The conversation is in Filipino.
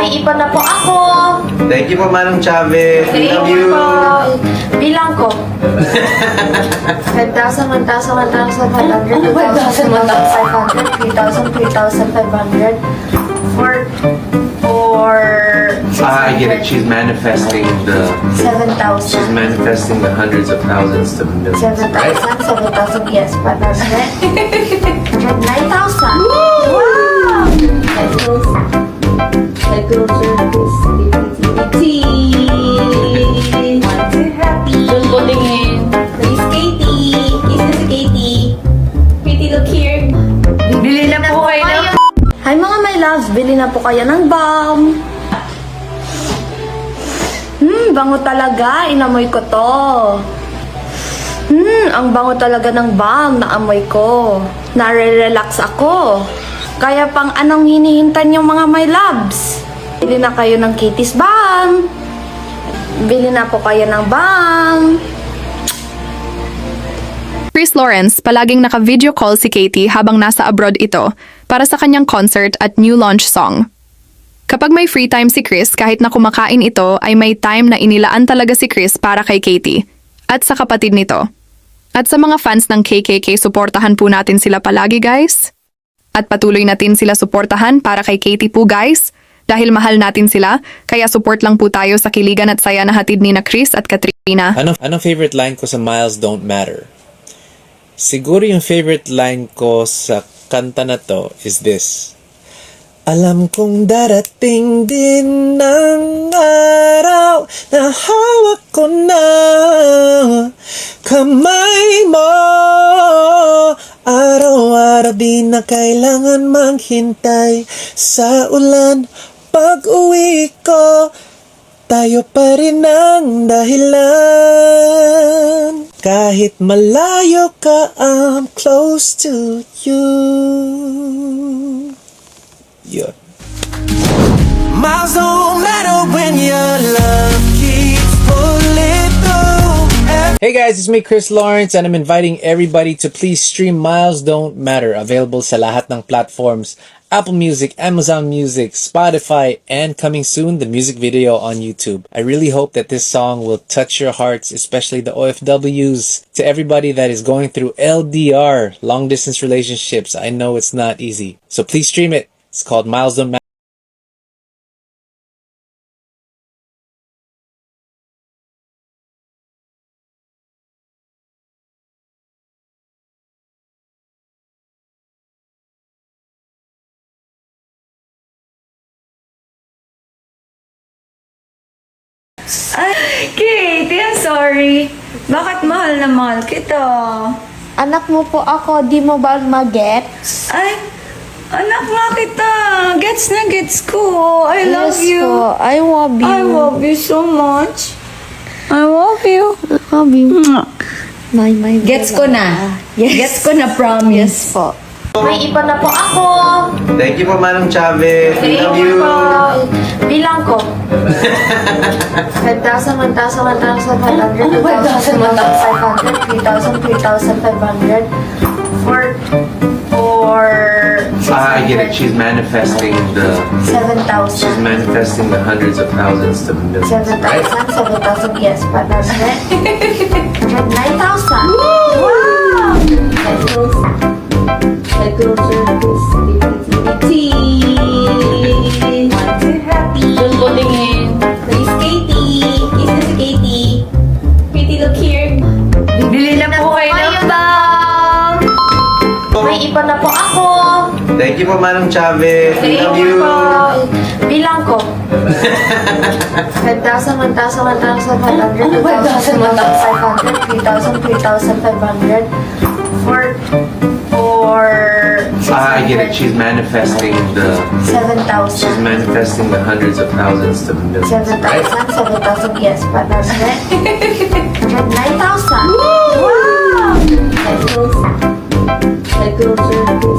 May iba na po ako. Thank you po, Manong Chavez. We love you. Bilang ko. 10,000, 1,000, 1,500, 2,000, 1,500, 3,000, 3,500, 4, I get it. She's manifesting the 7,000. the hundreds of thousands to millions, right? 7,000, yes, 500, 9,000. Wow! Let go, circles, happy. Just putting in. Please, Katie. Kisses si Katie. Katie, look here. Bili na po kayo ng... Hi mga my loves, bili na po kayo ng balm. Bango talaga. Inamoy ko to. Ang bango talaga ng balm na amoy ko. Nare-relax ako. Kaya pang anong hinihintan yung mga my loves? Bili na kayo ng Katie's balm. Bili na po kayo ng balm. Chris Lawrence, palaging naka-video call si Katie habang nasa abroad ito para sa kanyang concert at new launch song. Kapag may free time si Chris, kahit na kumakain ito, ay may time na inilaan talaga si Chris para kay Katie at sa kapatid nito. At sa mga fans ng KKK, suportahan po natin sila palagi, guys. At patuloy natin sila suportahan para kay Katie po, guys. Dahil mahal natin sila, kaya support lang po tayo sa kiligan at saya na hatid ni na Chris at Katrina. Anong favorite line ko sa Miles Don't Matter? Siguro yung favorite line ko sa kanta na to is this. Alam kong darating din ng araw na hawak ko na kamay mo. Araw-araw di na kailangan maghintay sa ulan. Pag-uwi ko, tayo pa rin ang dahilan. Kahit malayo ka, I'm close to you. Yeah. Miles don't matter when your love keeps pulling through. Hey guys, it's me Chris Lawrence and I'm inviting everybody to please stream Miles Don't Matter, available sa lahat ng platforms. Apple Music, Amazon Music, Spotify, and coming soon, the music video on YouTube. I really hope that this song will touch your hearts, especially the OFWs. To everybody that is going through LDR, long distance relationships, I know it's not easy. So please stream it. It's called Miles Don't Matter. Ay, Katie, I'm sorry. Bakit mahal na mahal kita? Anak mo po ako, di mo ba mag-gets? Ay, anak nga kita. Gets na gets ko. I love you. Po. I love you. I love you so much. I love you. Love you. Mwah. My Gets ko na. Yes. Gets ko na, promise. Yes po. May iba na po ako. Thank you po, Manong Chavez. We love you. Bilang ko. 10,000, 1,000, 1,500, 2,000, 1,500, 3,000, 3,500, 4, I get it. She's manifesting the 7,000. hundreds of thousands to millions, right? 7,000, 7,000, yes, 500, 9,000. Wow! Let go, circles, happy. Just putting in. Please, Katie. Kisses si Katie. Katie, look here. Bili na po kayo ng balm. May iba na po ako. Thank you po, Manong Chavez. We love you. Bilang ko. 10,000, 1,000, 1,500, 2,000, 1,500, 3,000, 3,500, 4, I get it. She's manifesting the 7,000. hundreds of thousands to millions, 7,000, right? 7,000, yes, 500, 9,000. Wow! Let go, circles,